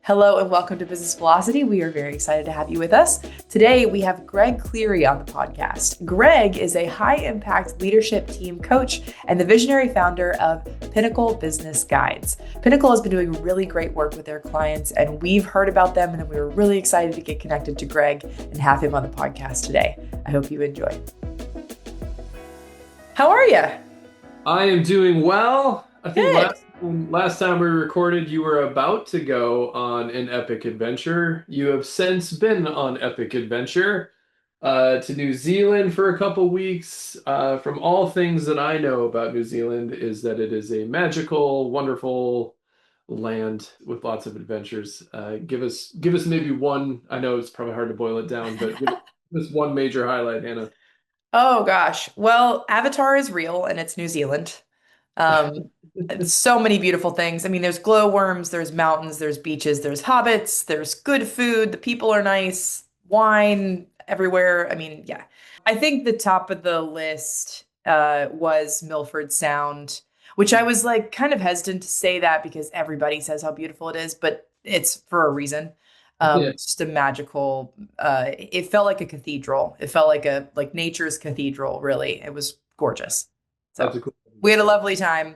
Hello and welcome to Business Velocity. We are very excited to have you with us. Today, we have Greg Cleary on the podcast. Greg is a high-impact leadership team coach and the visionary founder of Pinnacle Business Guides. Pinnacle has been doing really great work with their clients, and we've heard about them, and we were really excited to get connected to Greg and have him on the podcast today. I hope you enjoy. How are you? I am doing well. I think last time we recorded, you were about to go on an epic adventure. You have since been on epic adventure to New Zealand for a couple weeks. From all things that I know about New Zealand is that it is a magical, wonderful land with lots of adventures. Give us maybe one. I know it's probably hard to boil it down, but give us one major highlight, Hannah. Oh gosh. Well, Avatar is real and it's New Zealand. So many beautiful things. I mean, there's glowworms, there's mountains, there's beaches, there's hobbits, there's good food, the people are nice, wine everywhere. I mean, yeah. I think the top of the list was Milford Sound, which I was like kind of hesitant to say that because everybody says how beautiful it is, but it's for a reason. It's just a magical, it felt like a cathedral. It felt like nature's cathedral, really. It was gorgeous. So Cool. We had a lovely time.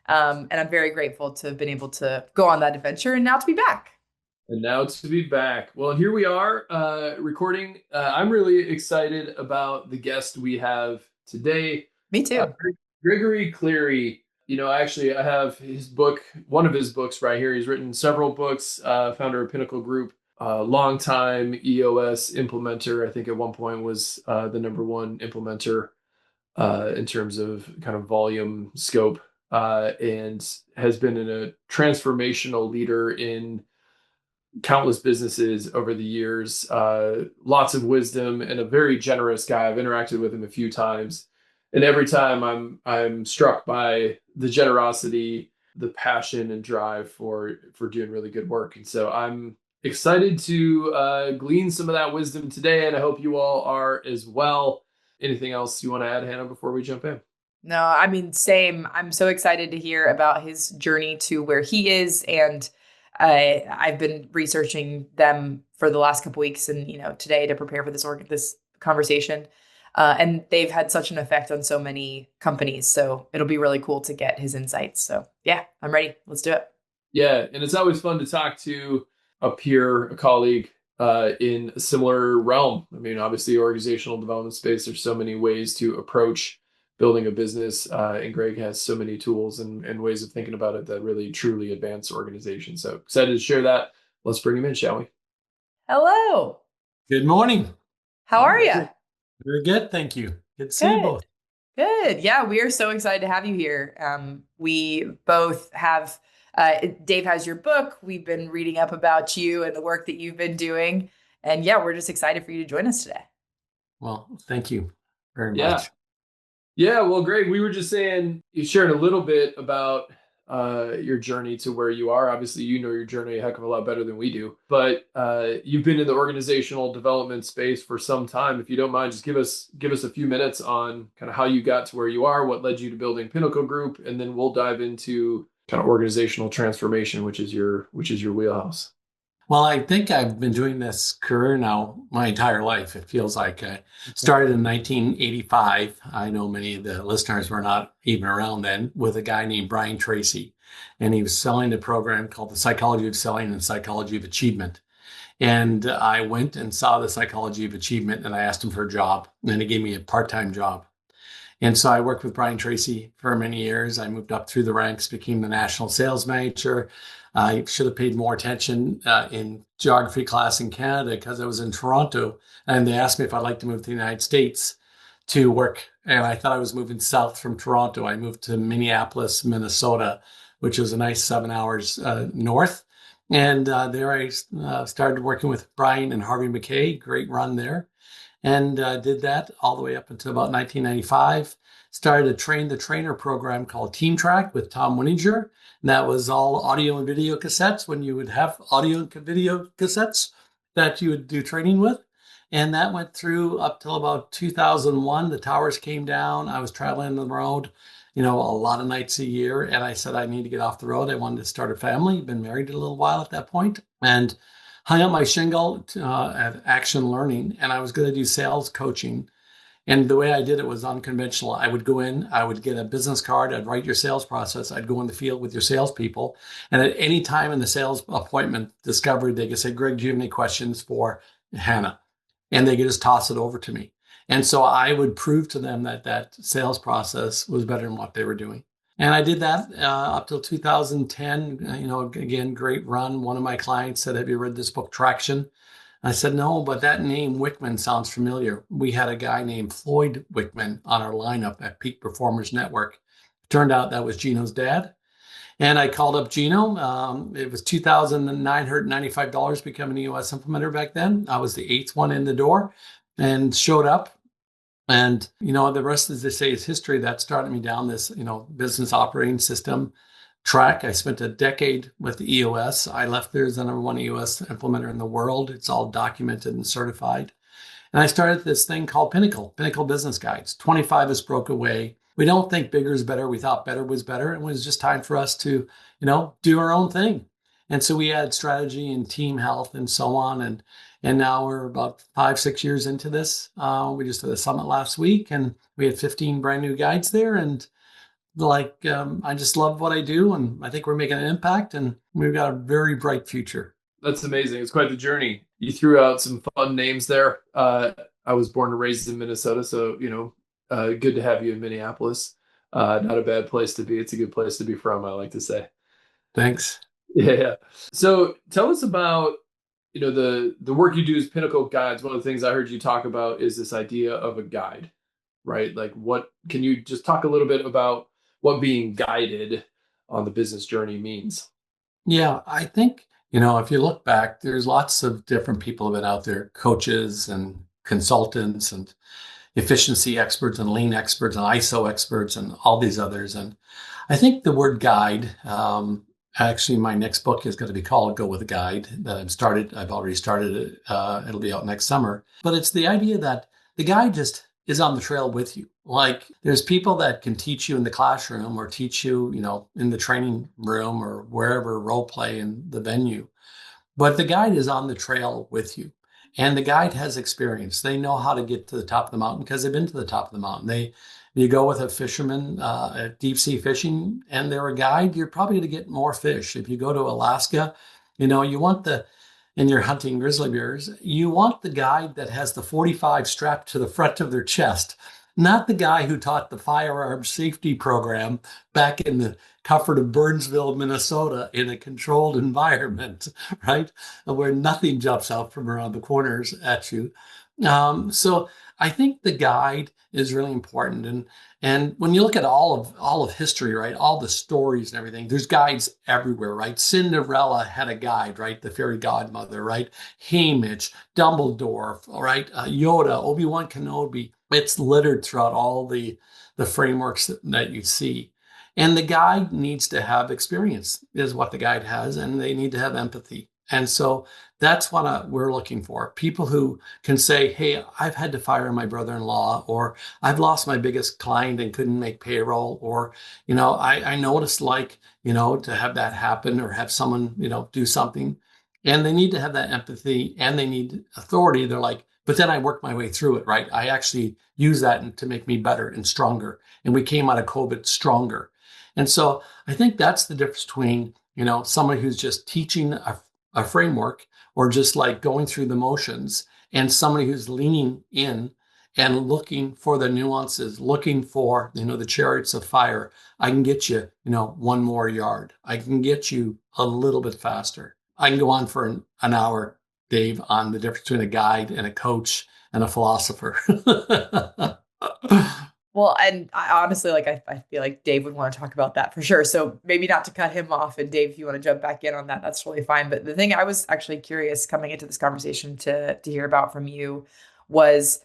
And I'm very grateful to have been able to go on that adventure and now to be back. And now to be back. Well, here we are recording. I'm really excited about the guest we have today. Me too. Gregory Cleary. I have his book, one of his books right here. He's written several books, founder of Pinnacle Group, longtime EOS implementer. I think at one point was the number one implementer in terms of kind of volume scope, and has been a transformational leader in countless businesses over the years. Lots of wisdom and a very generous guy. I've interacted with him a few times, and every time I'm struck by the generosity, the passion and drive for doing really good work. And so I'm excited to glean some of that wisdom today, and I hope you all are as well. Anything else you want to add, Hannah, before we jump in? No, I mean, same. I'm so excited to hear about his journey to where he is. And I've been researching them for the last couple weeks and, today to prepare for this conversation. And they've had such an effect on so many companies. So it'll be really cool to get his insights. So yeah, I'm ready. Let's do it. Yeah. And it's always fun to talk to a peer, a colleague, in a similar realm. I mean, obviously, organizational development space, there's so many ways to approach building a business. And Greg has so many tools and ways of thinking about it that really, truly advance organizations. So excited to share that. Let's bring him in, shall we? Hello. Good morning. How are you? Very good. Thank you. Good to see you both. Good. Yeah, we are so excited to have you here. We both have Dave has your book. We've been reading up about you and the work that you've been doing. And yeah, we're just excited for you to join us today. Well, thank you very much. Yeah. Well, Greg, we were just saying, you shared a little bit about your journey to where you are. Obviously, you know your journey a heck of a lot better than we do. But you've been in the organizational development space for some time. If you don't mind, just give us a few minutes on kind of how you got to where you are, what led you to building Pinnacle Group, and then we'll dive into kind of organizational transformation, which is your wheelhouse. Well, I think I've been doing this career now my entire life. It feels like I started in 1985. I know many of the listeners were not even around then, with a guy named Brian Tracy. And he was selling a program called The Psychology of Selling and Psychology of Achievement. And I went and saw The Psychology of Achievement, and I asked him for a job. And then he gave me a part-time job. And so I worked with Brian Tracy for many years. I moved up through the ranks, became the national sales manager. I should have paid more attention in geography class in Canada because I was in Toronto. And they asked me if I'd like to move to the United States to work. And I thought I was moving south from Toronto. I moved to Minneapolis, Minnesota, which was a nice 7 hours north. And there I started working with Brian and Harvey Mackay, great run there. And did that all the way up until about 1995. Started a train the trainer program called Team Track with Tom Winninger. And that was all audio and video cassettes when you would have audio and video cassettes that you would do training with. And that went through up till about 2001. The towers came down. I was traveling on the road a lot of nights a year. And I said, I need to get off the road. I wanted to start a family, been married a little while at that point, and hung up my shingle at Action Learning. And I was going to do sales coaching. And the way I did it was unconventional. I would go in, I would get a business card, I'd write your sales process, I'd go in the field with your salespeople. And at any time in the sales appointment discovery, they could say, Greg, do you have any questions for Hannah? And they could just toss it over to me. And so I would prove to them that that sales process was better than what they were doing. And I did that up till 2010. Again, great run. One of my clients said, have you read this book, Traction? I said, no, but that name Wickman sounds familiar. We had a guy named Floyd Wickman on our lineup at Peak Performers Network. Turned out that was Gino's dad. And I called up Gino. It was $2,995 becoming an EOS implementer back then. I was the eighth one in the door and showed up. And, the rest, as they say, is history. That started me down this, business operating system track. I spent a decade with the EOS. I left there as the number one EOS implementer in the world. It's all documented and certified. And I started this thing called Pinnacle Business Guides. 25 us broke away. We don't think bigger is better. We thought better was better. And it was just time for us to, do our own thing. And so we had strategy and team health and so on. And now we're about 5-6 years into this. We just had a summit last week and we had 15 brand new guides there. And I just love what I do. And I think we're making an impact and we've got a very bright future. That's amazing. It's quite the journey. You threw out some fun names there. I was born and raised in Minnesota, so good to have you in Minneapolis. Not a bad place to be. It's a good place to be from, I like to say. Thanks. Yeah. So tell us about the work you do as Pinnacle Guides. One of the things I heard you talk about is this idea of a guide, right? Like, what can you just talk a little bit about what being guided on the business journey means? Yeah, I think if you look back, there's lots of different people have been out there, coaches and consultants and efficiency experts and lean experts and ISO experts and all these others. And I think the word guide, actually, my next book is going to be called Go With a Guide that I've already started it. It'll be out next summer. But it's the idea that the guide just is on the trail with you. Like there's people that can teach you in the classroom or teach you, in the training room or wherever, role play in the venue. But the guide is on the trail with you. And the guide has experience. They know how to get to the top of the mountain because they've been to the top of the mountain. You go with a fisherman at deep sea fishing and they're a guide, you're probably going to get more fish. If you go to Alaska, and you're hunting grizzly bears, you want the guide that has the 45 strapped to the front of their chest, not the guy who taught the firearm safety program back in the comfort of Burnsville, Minnesota, in a controlled environment, right? Where nothing jumps out from around the corners at you. So I think the guide is really important. And when you look at all of history, right, all the stories and everything, there's guides everywhere, right? Cinderella had a guide, right? The fairy godmother, right? Haymitch, Dumbledore, right? Yoda, Obi-Wan Kenobi. It's littered throughout all the frameworks that you see. And the guide needs to have experience, is what the guide has, and they need to have empathy. And so that's what we're looking for. People who can say, hey, I've had to fire my brother-in-law, or I've lost my biggest client and couldn't make payroll, or, I noticed to have that happen or have someone, do something. And they need to have that empathy and they need authority. They're like, but then I worked my way through it, right? I actually use that to make me better and stronger. And we came out of COVID stronger. And so I think that's the difference between, someone who's just teaching a framework or just like going through the motions and somebody who's leaning in and looking for the nuances, looking for, the chariots of fire. I can get you, one more yard. I can get you a little bit faster. I can go on for an hour, Dave, on the difference between a guide and a coach and a philosopher. Well, and I honestly, I feel like Dave would want to talk about that for sure. So maybe not to cut him off. And Dave, if you want to jump back in on that, that's totally fine. But the thing I was actually curious coming into this conversation to hear about from you was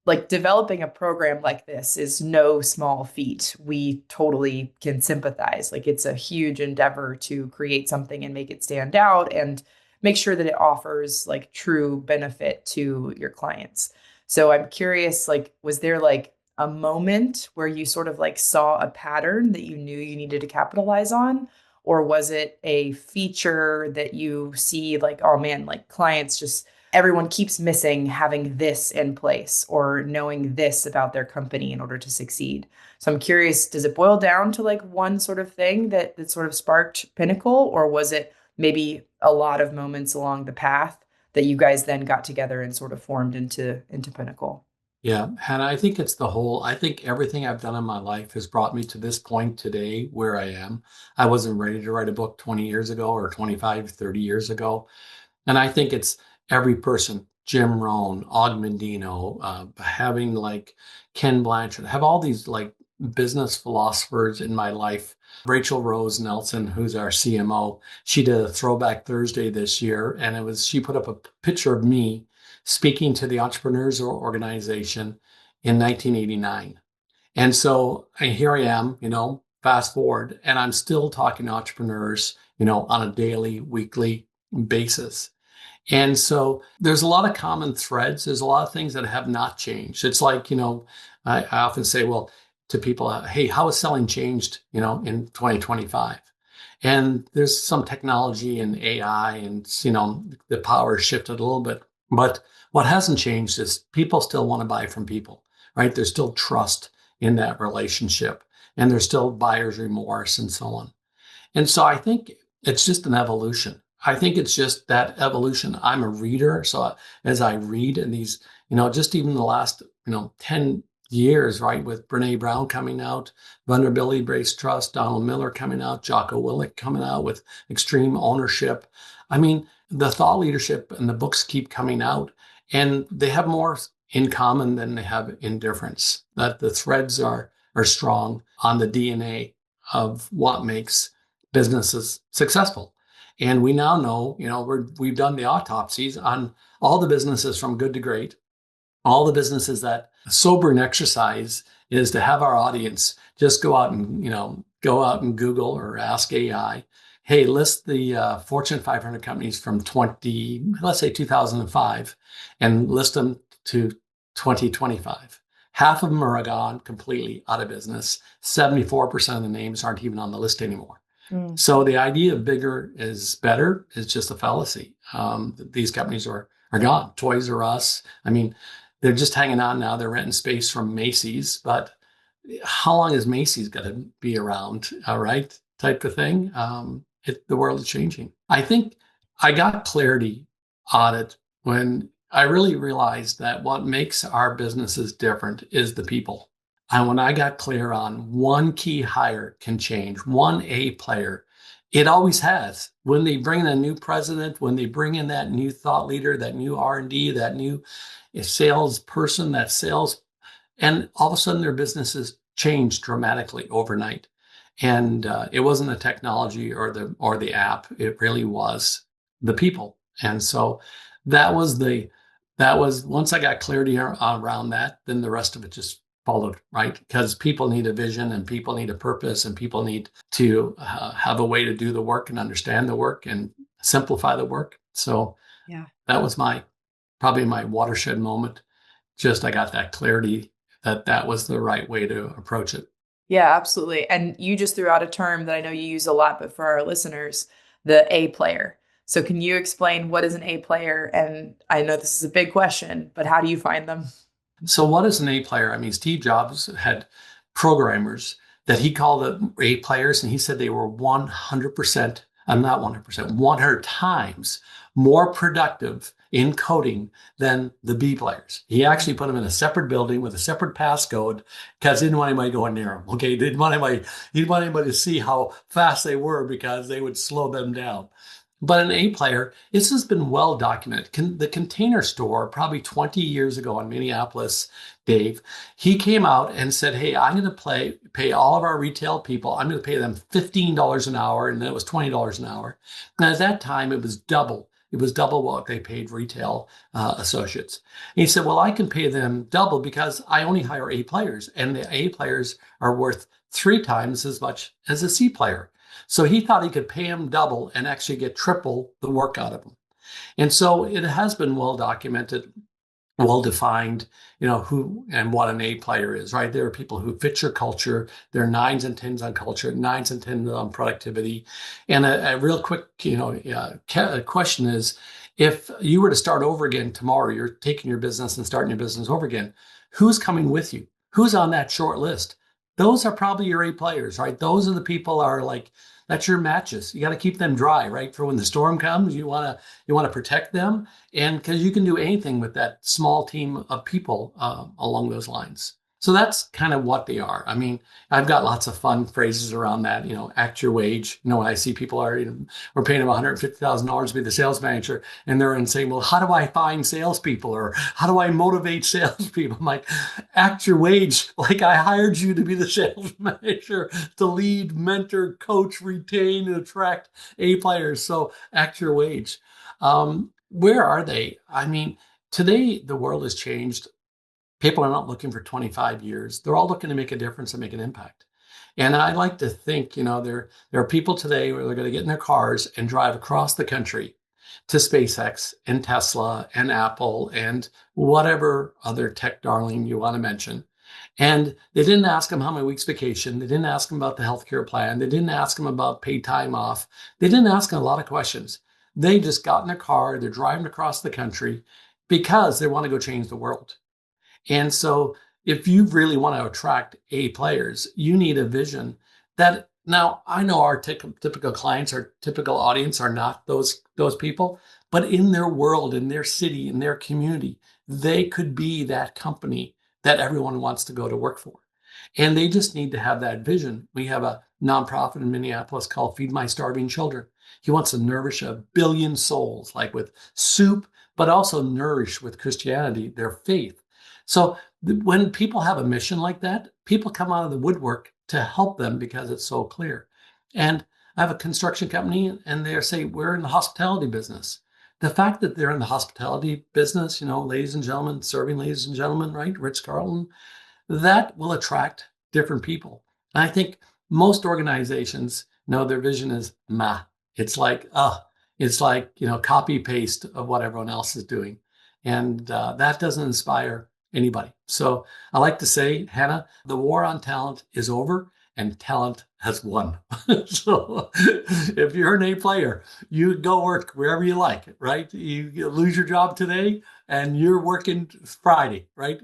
like developing a program like this is no small feat. We totally can sympathize. Like it's a huge endeavor to create something and make it stand out and make sure that it offers like true benefit to your clients. So I'm curious, like, was there like a moment where you sort of like saw a pattern that you knew you needed to capitalize on? Or was it a feature that you see like, oh man, like clients just, everyone keeps missing having this in place or knowing this about their company in order to succeed? So I'm curious, does it boil down to like one sort of thing that sort of sparked Pinnacle, or was it maybe a lot of moments along the path that you guys then got together and sort of formed into Pinnacle? Yeah, and I think it's the whole, I think everything I've done in my life has brought me to this point today where I am. I wasn't ready to write a book 20 years ago or 25, 30 years ago. And I think it's every person, Jim Rohn, Mandino, having like Ken Blanchard, have all these like business philosophers in my life. Rachel Rose Nelson, who's our CMO, she did a Throwback Thursday this year, and she put up a picture of me speaking to the Entrepreneurs Organization in 1989. And so here I am, fast forward, and I'm still talking to entrepreneurs, on a daily, weekly basis. And so there's a lot of common threads. There's a lot of things that have not changed. It's like, I often say, well, to people, hey, how has selling changed, in 2025? And there's some technology and AI and, the power shifted a little bit. But what hasn't changed is people still want to buy from people, right? There's still trust in that relationship, and there's still buyer's remorse and so on. And so I think it's just an evolution. I think it's just that evolution. I'm a reader. So as I read in these, just even the last, 10 years, right, with Brene Brown coming out, Vulnerability-Based Trust, Donald Miller coming out, Jocko Willink coming out with Extreme Ownership. I mean, the thought leadership and the books keep coming out, and they have more in common than they have in difference. That the threads are strong on the DNA of what makes businesses successful. And we now know, we've done the autopsies on all the businesses from good to great, all the businesses that sobering exercise is to have our audience just go out and Google or ask AI, hey, list the Fortune 500 companies from let's say 2005, and list them to 2025. Half of them are gone completely out of business. 74% of the names aren't even on the list anymore. So the idea of bigger is better is just a fallacy. These companies are gone. Toys R Us, I mean, they're just hanging on now. They're renting space from Macy's, but how long is Macy's going to be around? All right, type of thing. The world is changing. I think I got clarity on it when I really realized that what makes our businesses different is the people. And when I got clear on one key hire can change, one A player, it always has. When they bring in a new president, when they bring in that new thought leader, that new R&D, that new salesperson, that sales, and all of a sudden their businesses change dramatically overnight. And it wasn't the technology or the app. It really was the people. And so that was once I got clarity around that, then the rest of it just followed, right? Because people need a vision, and people need a purpose, and people need to have a way to do the work and understand the work and simplify the work. So Yeah. that was probably my watershed moment. Just I got that clarity that was the right way to approach it. Yeah, absolutely. And you just threw out a term that I know you use a lot, but for our listeners, the A player. So can you explain what is an A player? And I know this is a big question, but how do you find them? So what is an A player? I mean, Steve Jobs had programmers that he called the A players, and he said they were 100%, not 100%, 100 times more productive in coding than the B players. He actually put them in a separate building with a separate passcode because he didn't want anybody going near them. Okay, he didn't want anybody to see how fast they were because they would slow them down. But an A player, this has been well documented. The Container Store, probably 20 years ago in Minneapolis, Dave, he came out and said, hey, I'm going to pay all of our retail people, I'm going to pay them $15 an hour, and then it was $20 an hour. And at that time, it was double. It was double what they paid retail associates. And he said, well, I can pay them double because I only hire A players, and the A players are worth 3 times as much as a C player. So he thought he could pay him double and actually get triple the work out of him. And so it has been well documented. well defined, who and what an A player is, right? There are people who fit your culture. They're nines and tens on culture, nines and tens on productivity. And a real quick, question is, if you were to start over again tomorrow, you're taking your business and starting your business over again, who's coming with you? Who's on that short list? Those are probably your A players, right? Those are the people are like, that's your matches. You got to keep them dry, right? For when the storm comes, you want to protect them, and because you can do anything with that small team of people along those lines. So that's kind of what they are. I mean, I've got lots of fun phrases around that. Act your wage. When I see people we're paying them $150,000 to be the sales manager, and they're in saying, well, how do I find salespeople, or how do I motivate salespeople? I'm like, act your wage. Like, I hired you to be the sales manager, to lead, mentor, coach, retain, and attract A players. So act your wage. Where are they? I mean, today the world has changed. People are not looking for 25 years. They're all looking to make a difference and make an impact. And I like to think, there are people today where they're going to get in their cars and drive across the country to SpaceX and Tesla and Apple and whatever other tech darling you want to mention. And they didn't ask them how many weeks vacation. They didn't ask them about the healthcare plan. They didn't ask them about paid time off. They didn't ask them a lot of questions. They just got in their car. They're driving across the country because they want to go change the world. And so if you really want to attract A players, you need a vision that, now I know our typical clients, our typical audience are not those people, but in their world, in their city, in their community, they could be that company that everyone wants to go to work for. And they just need to have that vision. We have a nonprofit in Minneapolis called Feed My Starving Children. He wants to nourish 1 billion souls, like with soup, but also nourish with Christianity, their faith. So when people have a mission like that, people come out of the woodwork to help them because it's so clear. And I have a construction company, and they say, we're in the hospitality business. The fact that they're in the hospitality business, ladies and gentlemen, serving ladies and gentlemen, right? Ritz-Carlton, that will attract different people. And I think most organizations know their vision is meh. It's like, copy paste of what everyone else is doing. And that doesn't inspire anybody. So I like to say, Hannah, the war on talent is over and talent has won. So if you're an A player, you go work wherever you like, right? You lose your job today and you're working Friday, right?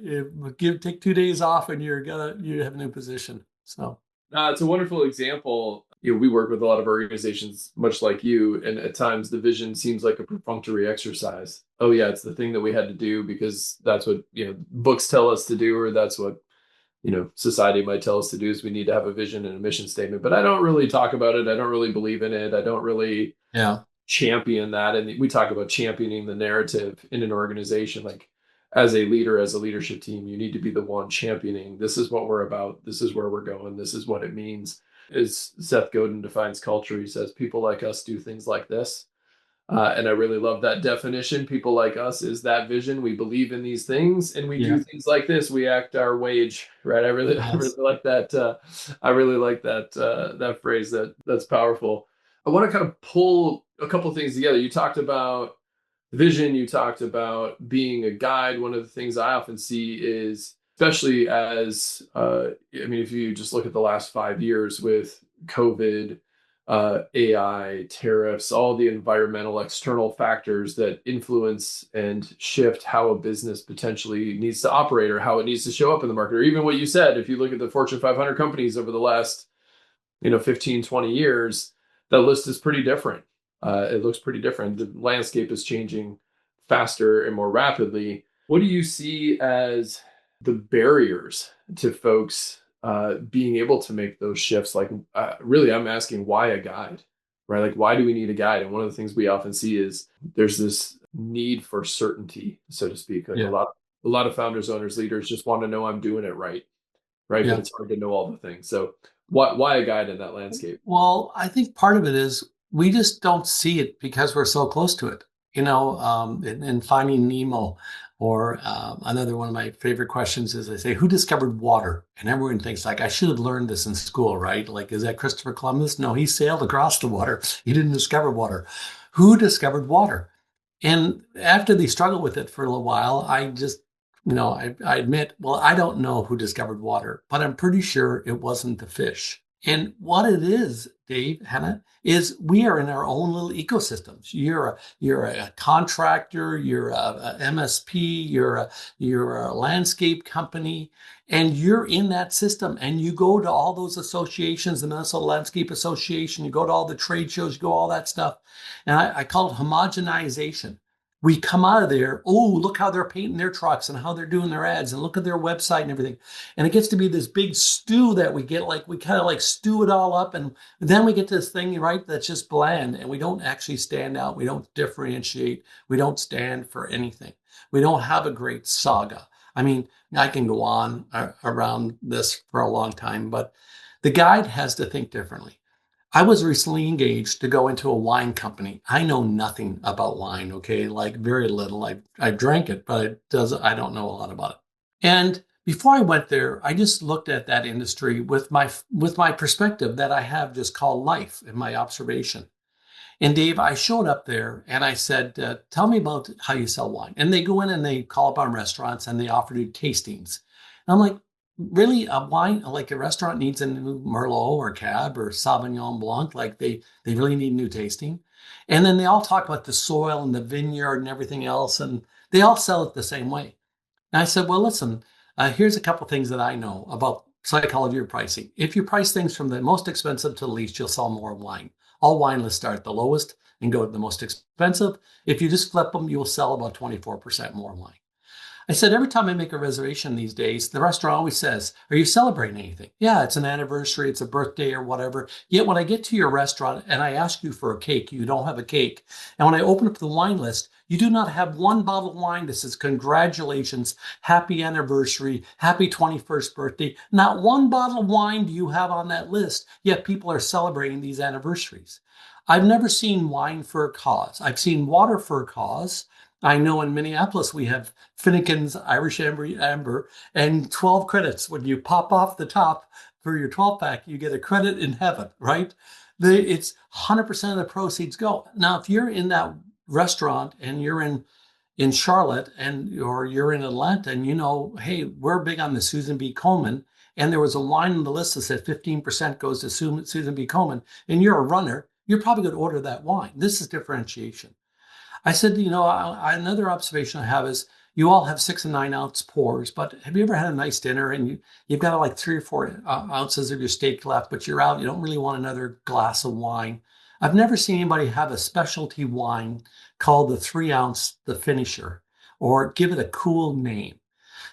Take 2 days off and you have a new position. So it's a wonderful example. We work with a lot of organizations, much like you, and at times the vision seems like a perfunctory exercise. Oh yeah, it's the thing that we had to do because that's what books tell us to do, or that's what society might tell us to do. Is we need to have a vision and a mission statement. But I don't really talk about it. I don't really believe in it. I don't really champion that. And we talk about championing the narrative in an organization, like as a leader, as a leadership team, you need to be the one championing. This is what we're about. This is where we're going. This is what it means. As Seth Godin defines culture, he says, people like us do things like this. And I really love that definition. People like us is that vision. We believe in these things and we do things like this. We act our wage, right? I really like that. I really like that phrase. That's powerful. I want to kind of pull a couple of things together. You talked about vision. You talked about being a guide. One of the things I often see is, especially as, if you just look at the last 5 years with COVID, AI, tariffs, all the environmental external factors that influence and shift how a business potentially needs to operate or how it needs to show up in the market. Or even what you said, if you look at the Fortune 500 companies over the last 15, 20 years, that list is pretty different. It looks pretty different. The landscape is changing faster and more rapidly. What do you see as the barriers to folks being able to make those shifts? Like, really, I'm asking, why a guide, right? Like, why do we need a guide? And one of the things we often see is there's this need for certainty, so to speak. Like a lot of founders, owners, leaders just want to know I'm doing it right? But it's hard to know all the things. So why a guide in that landscape? Well, I think part of it is we just don't see it because we're so close to it. In Finding Nemo, or another one of my favorite questions is, they say, who discovered water? And everyone thinks, like, I should have learned this in school, right? Like, is that Christopher Columbus? No, he sailed across the water. He didn't discover water. Who discovered water? And after they struggled with it for a little while, I just, I admit, well, I don't know who discovered water, but I'm pretty sure it wasn't the fish. And what it is, Dave, Hannah, is we are in our own little ecosystems. You're a contractor, you're a MSP, you're a landscape company, and you're in that system. And you go to all those associations, the Minnesota Landscape Association, you go to all the trade shows, you go all that stuff. And I call it homogenization. We come out of there, oh, look how they're painting their trucks and how they're doing their ads and look at their website and everything. And it gets to be this big stew that we get, like we kind of like stew it all up. And then we get this thing, right, that's just bland and we don't actually stand out. We don't differentiate. We don't stand for anything. We don't have a great saga. I mean, I can go on around this for a long time, but the guide has to think differently. I was recently engaged to go into a wine company. I know nothing about wine, okay? Like very little. I drank it, but I don't know a lot about it. And before I went there, I just looked at that industry with my perspective that I have just called life and my observation. And Dave, I showed up there and I said, tell me about how you sell wine. And they go in and they call up on restaurants and they offer to do tastings. And I'm like, really, a wine, like a restaurant needs a new Merlot or Cab or Sauvignon Blanc, like they really need new tasting. And then they all talk about the soil and the vineyard and everything else. And they all sell it the same way. And I said, well, listen, here's a couple things that I know about psychology of pricing. If you price things from the most expensive to the least, you'll sell more wine. All wine lists start at the lowest and go to the most expensive. If you just flip them, you will sell about 24% more wine. I said, every time I make a reservation these days, the restaurant always says, are you celebrating anything? Yeah, it's an anniversary, it's a birthday or whatever. Yet when I get to your restaurant and I ask you for a cake, you don't have a cake. And when I open up the wine list, you do not have one bottle of wine that says, congratulations, happy anniversary, happy 21st birthday. Not one bottle of wine do you have on that list, yet people are celebrating these anniversaries. I've never seen wine for a cause. I've seen water for a cause. I know in Minneapolis we have Finnegan's Irish Amber and 12 credits. When you pop off the top for your 12 pack, you get a credit in heaven, right? It's 100% of the proceeds go. Now, if you're in that restaurant and you're in Charlotte or you're in Atlanta and hey, we're big on the Susan B. Komen, and there was a wine on the list that said 15% goes to Susan B. Komen, and you're a runner, you're probably going to order that wine. This is differentiation. I said, another observation I have is you all have 6 and 9 ounce pours, but have you ever had a nice dinner and you've got like 3 or 4 ounces of your steak left, but you're out, you don't really want another glass of wine. I've never seen anybody have a specialty wine called the 3 ounce, the finisher, or give it a cool name.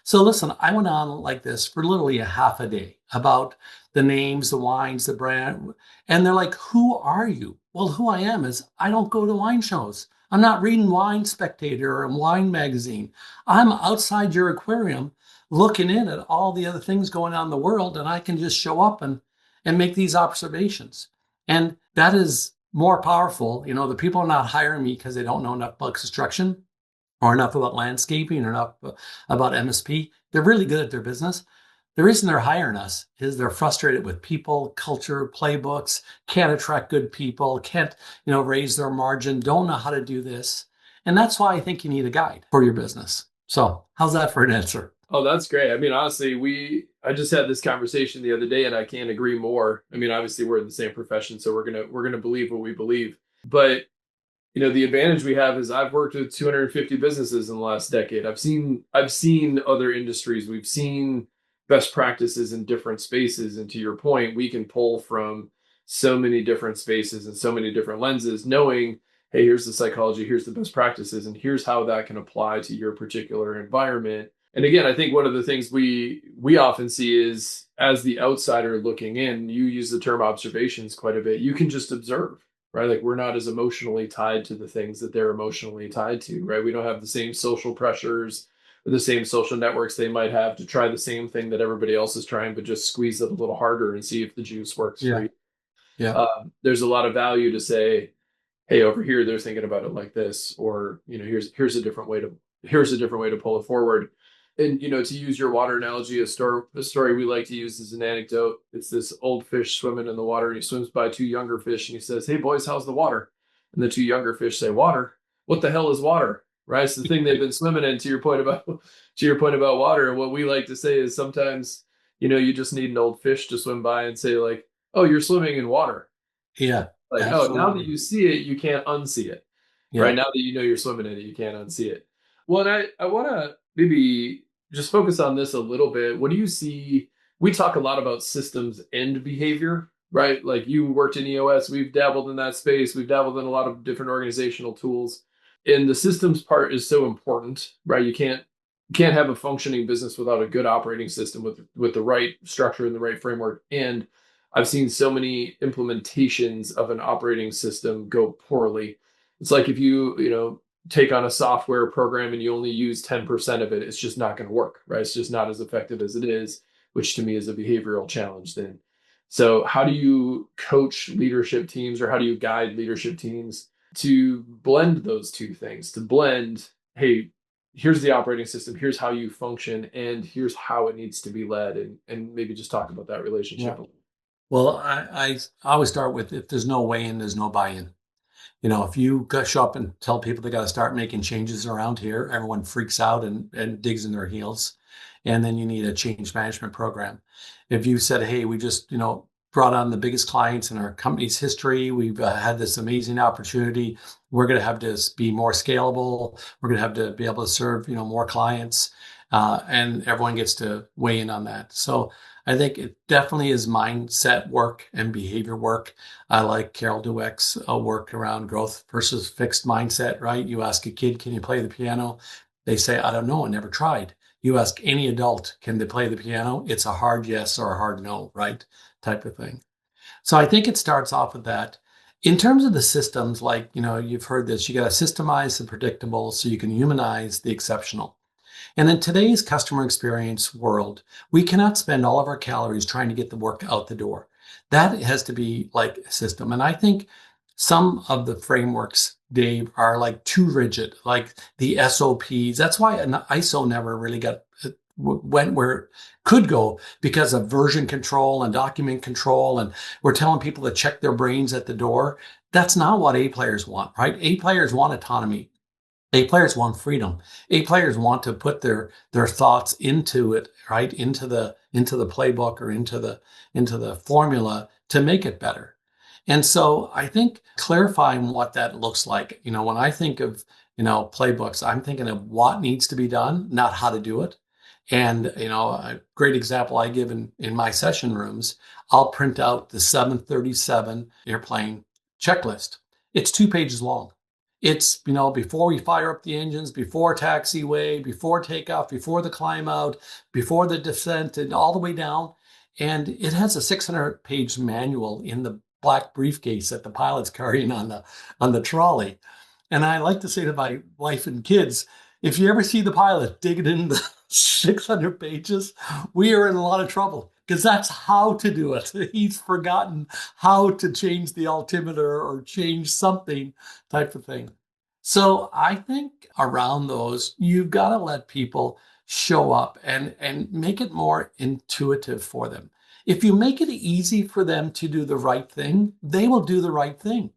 So listen, I went on like this for literally a half a day about the names, the wines, the brand. And they're like, who are you? Well, who I am is I don't go to wine shows. I'm not reading Wine Spectator or Wine Magazine. I'm outside your aquarium looking in at all the other things going on in the world, and I can just show up and make these observations. And that is more powerful. The people are not hiring me because they don't know enough about construction or enough about landscaping or enough about MSP. They're really good at their business. The reason they're hiring us is they're frustrated with people, culture, playbooks, can't attract good people, can't, raise their margin, don't know how to do this. And that's why I think you need a guide for your business. So how's that for an answer? Oh, that's great. I mean, honestly, I just had this conversation the other day and I can't agree more. I mean, obviously we're in the same profession, so we're gonna believe what we believe. But the advantage we have is I've worked with 250 businesses in the last decade. I've seen other industries. We've seen best practices in different spaces. And to your point, we can pull from so many different spaces and so many different lenses, knowing, hey, here's the psychology, here's the best practices, and here's how that can apply to your particular environment. And again, I think one of the things we often see is, as the outsider looking in, you use the term observations quite a bit. You can just observe, right? Like, we're not as emotionally tied to the things that they're emotionally tied to, right? We don't have the same social pressures or the same social networks they might have to try the same thing that everybody else is trying, but just squeeze it a little harder and see if the juice works for you. Yeah. There's a lot of value to say, hey, over here they're thinking about it like this, or here's a different way to pull it forward. And to use your water analogy, a story we like to use is an anecdote. It's this old fish swimming in the water, and he swims by 2 younger fish, and he says, "Hey boys, how's the water?" And the 2 younger fish say, "Water." what the hell is water? Right? It's the thing they've been swimming in, to your point about water. And what we like to say is sometimes, you just need an old fish to swim by and say like, oh, you're swimming in water. Yeah, Like, oh, now that absolutely. you see it, you can't unsee it. Right? Yeah. Now that you know you're swimming in it, you can't unsee it. Well, and I want to maybe just focus on this a little bit. What do you see? We talk a lot about systems and behavior, right? Like you worked in EOS, we've dabbled in that space, we've dabbled in a lot of different organizational tools. And the systems part is so important, right? You can't have a functioning business without a good operating system with the right structure and the right framework. And I've seen so many implementations of an operating system go poorly. It's like if you take on a software program and you only use 10% of it, it's just not going to work, right? It's just not as effective as it is, which to me is a behavioral challenge then. So how do you coach leadership teams, or how do you guide leadership teams to blend those two things, to blend, hey, here's the operating system, here's how you function, and here's how it needs to be led, and maybe just talk about that Yeah. relationship. Well, I always start with, if there's no way in, there's no buy-in. If you show up and tell people they got to start making changes around here, everyone freaks out and digs in their heels. And then you need a change management program. If you said, hey, we just, brought on the biggest clients in our company's history, we've had this amazing opportunity, we're going to have to be more scalable, we're going to have to be able to serve, more clients, and everyone gets to weigh in on that. So I think it definitely is mindset work and behavior work. I like Carol Dweck's work around growth versus fixed mindset, right? You ask a kid, can you play the piano? They say, I don't know, I never tried. You ask any adult, can they play the piano? It's a hard yes or a hard no, right? Type of thing. So I think it starts off with that. In terms of the systems, like, you've heard this, you got to systemize the predictable so you can humanize the exceptional. And in today's customer experience world, we cannot spend all of our calories trying to get the work out the door. That has to be like a system. And I think some of the frameworks, Dave, are like too rigid, like the SOPs. That's why an ISO never really went where it could go, because of version control and document control. And we're telling people to check their brains at the door. That's not what A players want, right? A players want autonomy. A players want freedom. A players want to put their thoughts into it, right? Into the playbook, or into the formula to make it better. And so I think clarifying what that looks like, when I think of, playbooks, I'm thinking of what needs to be done, not how to do it. And, a great example I give in my session rooms, I'll print out the 737 airplane checklist. It's 2 pages long. It's, before we fire up the engines, before taxiway, before takeoff, before the climb out, before the descent, and all the way down. And it has a 600-page manual in the black briefcase that the pilot's carrying on the trolley. And I like to say to my wife and kids, if you ever see the pilot digging in the 600 pages, we are in a lot of trouble, because that's how to do it. He's forgotten how to change the altimeter or change something, type of thing. So I think around those, you've got to let people show up and make it more intuitive for them. If you make it easy for them to do the right thing, they will do the right thing.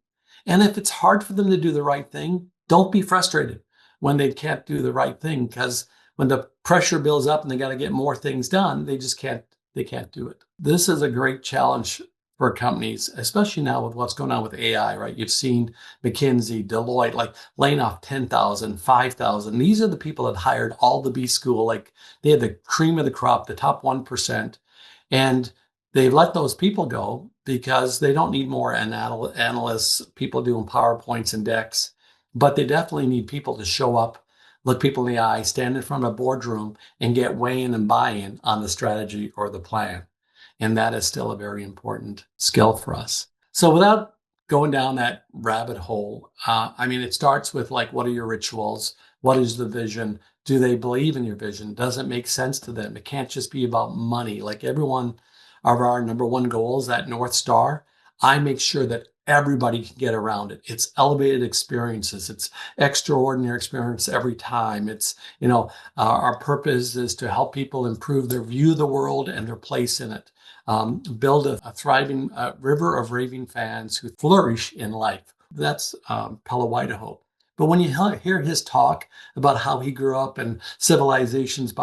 And if it's hard for them to do the right thing, don't be frustrated when they can't do the right thing, because when the pressure builds up and they got to get more things done, they can't do it. This is a great challenge for companies, especially now with what's going on with AI, right? You've seen McKinsey, Deloitte, like laying off 10,000, 5,000. These are the people that hired all the B school, like they had the cream of the crop, the top 1%. And they let those people go because they don't need more analysts, people doing PowerPoints and decks, but they definitely need people to show up, look people in the eye, stand in front of a boardroom, and get weigh-in and buy-in on the strategy or the plan. And that is still a very important skill for us. So without going down that rabbit hole, it starts with, like, what are your rituals? What is the vision? Do they believe in your vision? Does it make sense to them? It can't just be about money. Like, everyone of our number one goals, that North Star, I make sure that everybody can get around it. It's elevated experiences. It's extraordinary experience every time. It's, our purpose is to help people improve their view of the world and their place in it. Build a thriving river of raving fans who flourish in life. That's Palo Idaho. But when you hear his talk about how he grew up and civilizations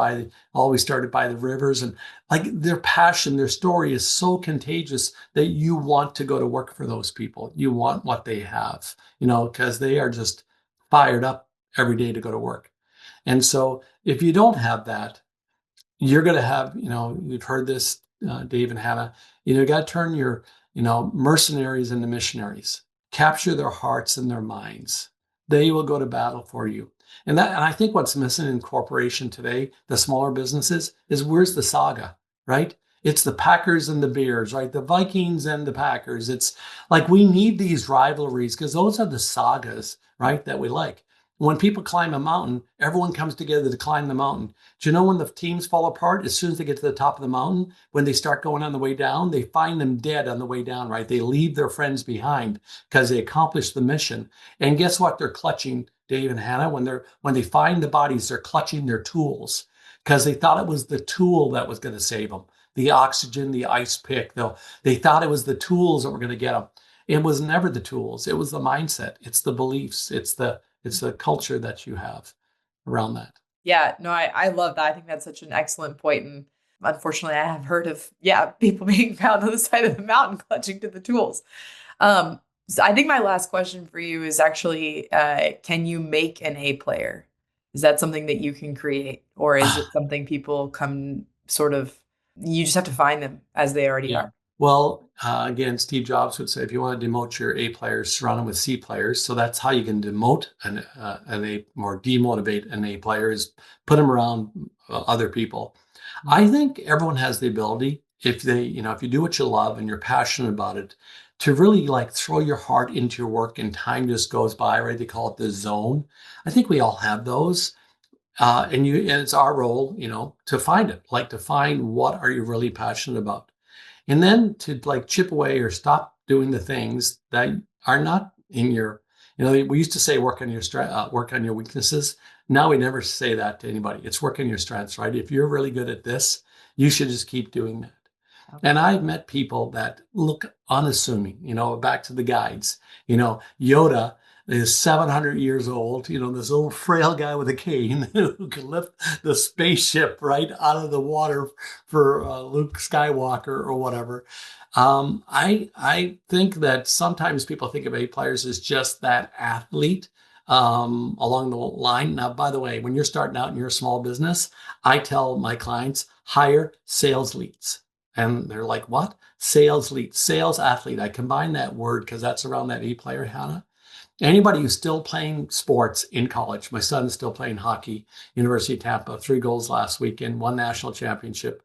always started by the rivers, and like their passion, their story is so contagious that you want to go to work for those people. You want what they have, because they are just fired up every day to go to work. And so if you don't have that, you're going to have, you've heard this, Dave and Hannah, you got to turn your, mercenaries into missionaries, capture their hearts and their minds. They will go to battle for you. And I think what's missing in corporation today, the smaller businesses, is where's the saga, right? It's the Packers and the Bears, right? The Vikings and the Packers. It's like we need these rivalries because those are the sagas, right, that we like. When people climb a mountain, everyone comes together to climb the mountain. Do you know when the teams fall apart? As soon as they get to the top of the mountain, when they start going on the way down, they find them dead on the way down, right? They leave their friends behind because they accomplished the mission. And guess what? They're clutching, Dave and Hannah, when they find the bodies, they're clutching their tools because they thought it was the tool that was going to save them. The oxygen, the ice pick, they thought it was the tools that were going to get them. It was never the tools. It was the mindset. It's the beliefs. It's the culture that you have around that. Yeah, no, I love that. I think that's such an excellent point. And unfortunately, I have heard of, people being found on the side of the mountain clutching to the tools. So I think my last question for you is actually, can you make an A player? Is that something that you can create? Or is it something people come you just have to find them as they already are? Well, again, Steve Jobs would say, if you want to demote your A players, surround them with C players. So that's how you can demote an A or demotivate an A player, is put them around other people. I think everyone has the ability, if you do what you love and you're passionate about it, to really like throw your heart into your work and time just goes by, right? They call it the zone. I think we all have those. And it's our role, to find it, like to find what are you really passionate about. And then to like chip away or stop doing the things that are not in your, we used to say work on your weaknesses. Now we never say that to anybody. It's work on your strengths, right? If you're really good at this, you should just keep doing that. Okay. And I've met people that look unassuming, back to the guides, Yoda is 700 years old, this little frail guy with a cane who can lift the spaceship right out of the water for Luke Skywalker or whatever. I think that sometimes people think of A players as just that athlete along the line. Now, by the way, when you're starting out in your small business, I tell my clients, hire sales leads. And they're like, what? Sales lead, sales athlete. I combine that word because that's around that A player, Hannah. Anybody who's still playing sports in college, my son is still playing hockey, University of Tampa, 3 goals last weekend, 1 national championship.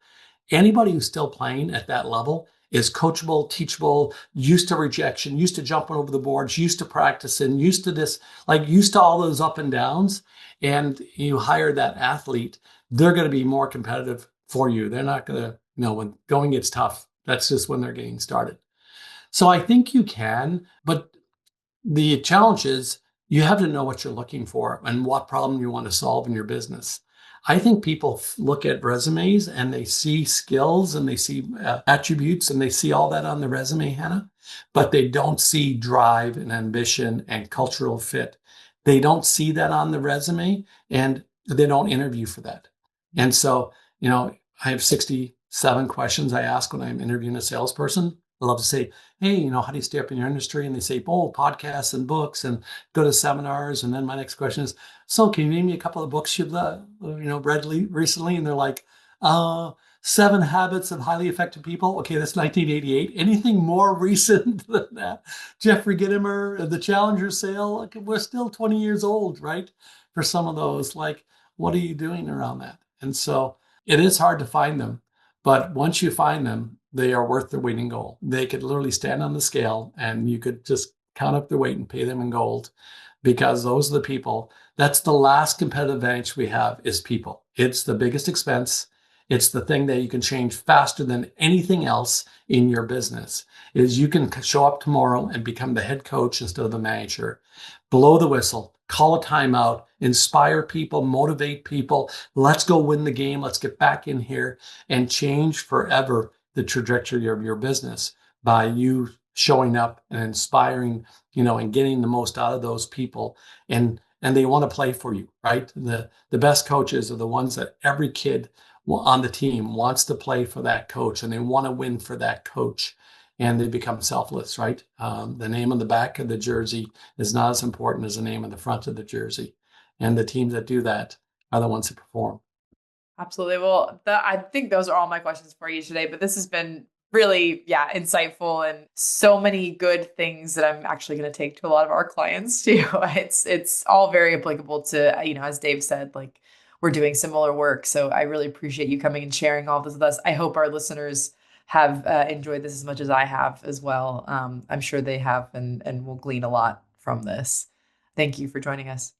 Anybody who's still playing at that level is coachable, teachable, used to rejection, used to jumping over the boards, used to practicing, used to this, like used to all those up and downs. And you hire that athlete, they're going to be more competitive for you. They're not going to, when going gets tough, that's just when they're getting started. So I think you can, but the challenge is you have to know what you're looking for and what problem you want to solve in your business. I think people look at resumes and they see skills and they see attributes and they see all that on the resume, Hannah, but they don't see drive and ambition and cultural fit. They don't see that on the resume and they don't interview for that. And so, I have 67 questions I ask when I'm interviewing a salesperson. I love to say, hey, how do you stay up in your industry? And they say, podcasts and books and go to seminars. And then my next question is, so can you name me a couple of books you've read recently? And they're like, 7 Habits of Highly Effective People. Okay, that's 1988. Anything more recent than that? Jeffrey Gitomer, The Challenger Sale. Like, we're still 20 years old, right? For some of those, like, what are you doing around that? And so it is hard to find them. But once you find them, they are worth their weight in gold. They could literally stand on the scale and you could just count up their weight and pay them in gold, because those are the people. That's the last competitive advantage we have, is people. It's the biggest expense. It's the thing that you can change faster than anything else in your business. Is you can show up tomorrow and become the head coach instead of the manager. Blow the whistle, call a timeout, inspire people, motivate people. Let's go win the game. Let's get back in here and change forever the trajectory of your business by you showing up and inspiring, and getting the most out of those people. And they want to play for you, right? The best coaches are the ones that every kid on the team wants to play for that coach, and they want to win for that coach, and they become selfless, right? The name on the back of the jersey is not as important as the name on the front of the jersey. And the teams that do that are the ones that perform. Absolutely. Well, I think those are all my questions for you today, but this has been really, insightful and so many good things that I'm actually going to take to a lot of our clients too. It's all very applicable to, as Dave said, like we're doing similar work. So I really appreciate you coming and sharing all this with us. I hope our listeners have enjoyed this as much as I have as well. I'm sure they have and will glean a lot from this. Thank you for joining us.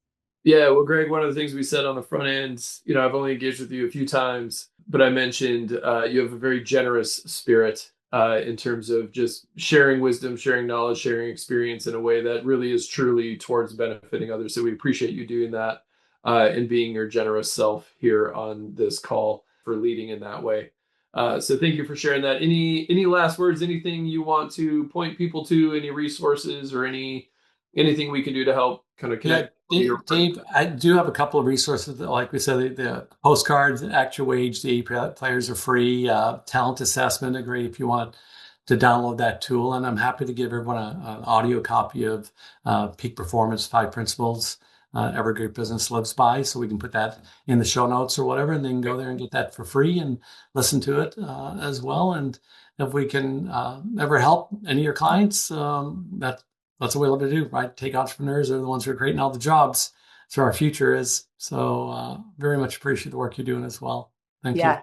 Yeah, well, Greg, one of the things we said on the front end, I've only engaged with you a few times, but I mentioned you have a very generous spirit in terms of just sharing wisdom, sharing knowledge, sharing experience in a way that really is truly towards benefiting others. So we appreciate you doing that and being your generous self here on this call, for leading in that way. So thank you for sharing that. Any last words, anything you want to point people to, any resources or anything we can do to help kind of connect? Dave, I do have a couple of resources. Like we said, the postcards, actual wage, the players are free. Talent assessment, agree if you want to download that tool. And I'm happy to give everyone an audio copy of Peak Performance, 5 Principles Every Great Business Lives By. So we can put that in the show notes or whatever, and then go there and get that for free and listen to it as well. And if we can ever help any of your clients, that's what we love to do, right? Take entrepreneurs, they're the ones who are creating all the jobs. So our future is. So very much appreciate the work you're doing as well. Thank you.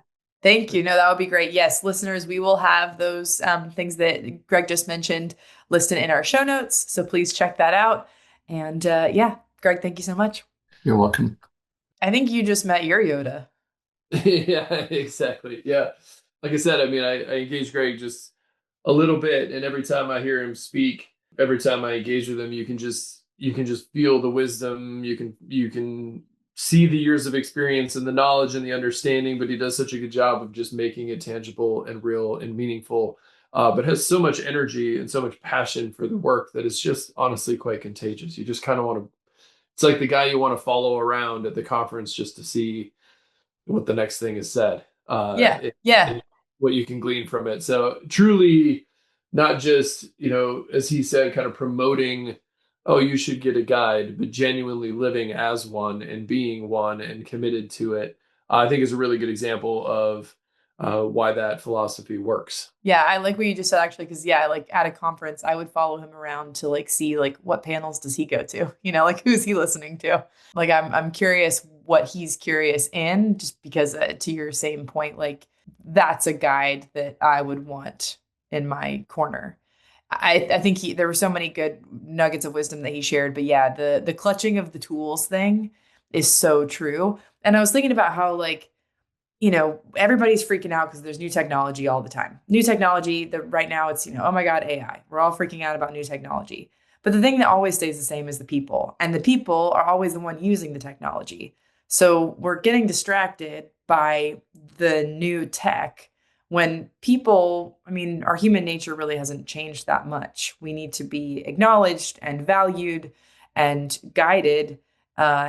Thank you. No, that would be great. Yes, listeners, we will have those things that Greg just mentioned listed in our show notes. So please check that out. And Greg, thank you so much. You're welcome. I think you just met your Yoda. Yeah, exactly. Yeah. Like I said, I mean, I engage Greg just a little bit, and every time I hear him speak, every time I engage with him, you can just feel the wisdom. You can see the years of experience and the knowledge and the understanding, but he does such a good job of just making it tangible and real and meaningful, but has so much energy and so much passion for the work that it's just honestly quite contagious. You just kind of want to, it's like the guy you want to follow around at the conference just to see what the next thing is said. And what you can glean from it. So truly, not just, as he said, kind of promoting, oh, you should get a guide, but genuinely living as one and being one and committed to it, I think is a really good example of why that philosophy works. Yeah, I like what you just said, actually, because like at a conference, I would follow him around to like see like what panels does he go to, like who's he listening to? Like I'm curious what he's curious in, just because to your same point, like that's a guide that I would want in my corner. I think there were so many good nuggets of wisdom that he shared, but yeah, the clutching of the tools thing is so true. And I was thinking about how like, everybody's freaking out because there's new technology all the time. New technology that right now it's, oh my God, AI. We're all freaking out about new technology. But the thing that always stays the same is the people. And the people are always the one using the technology. So we're getting distracted by the new tech when people, our human nature really hasn't changed that much. We need to be acknowledged and valued and guided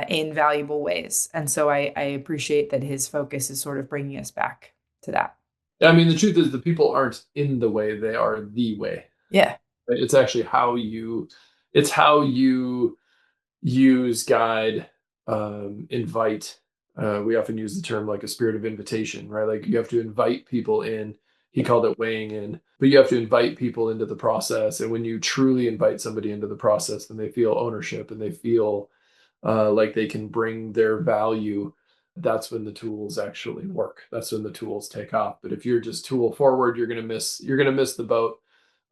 in valuable ways. And so I appreciate that his focus is sort of bringing us back to that. I mean, the truth is the people aren't in the way, they are the way. Yeah. It's actually how you use, guide, invite. We often use the term like a spirit of invitation, right? Like you have to invite people in. He called it weighing in, but you have to invite people into the process. And when you truly invite somebody into the process, then they feel ownership and they feel like they can bring their value. That's when the tools actually work. That's when the tools take off. But if you're just tool forward, you're gonna miss the boat,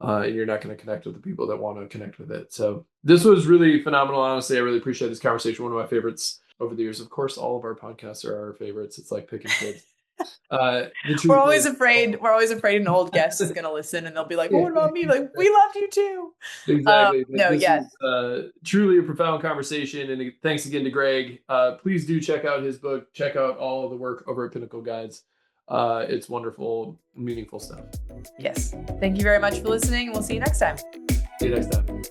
and you're not going to connect with the people that want to connect with it. So this was really phenomenal. Honestly, I really appreciate this conversation. One of my favorites over the years. Of course, all of our podcasts are our favorites. It's like picking kids. We're always afraid an old guest is going to listen and they'll be like, well, what about me? Like, we loved you too. Exactly. This is truly a profound conversation. And thanks again to Greg. Please do check out his book, check out all of the work over at Pinnacle Guides. It's wonderful, meaningful stuff. Yes. Thank you very much for listening. We'll see you next time. See you next time.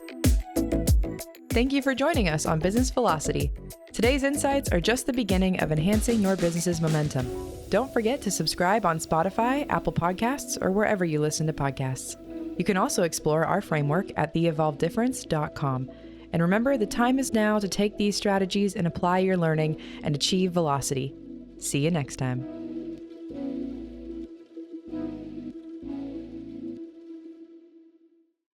Thank you for joining us on Business Velocity. Today's insights are just the beginning of enhancing your business's momentum. Don't forget to subscribe on Spotify, Apple Podcasts, or wherever you listen to podcasts. You can also explore our framework at theevolveddifference.com. And remember, the time is now to take these strategies and apply your learning and achieve velocity. See you next time.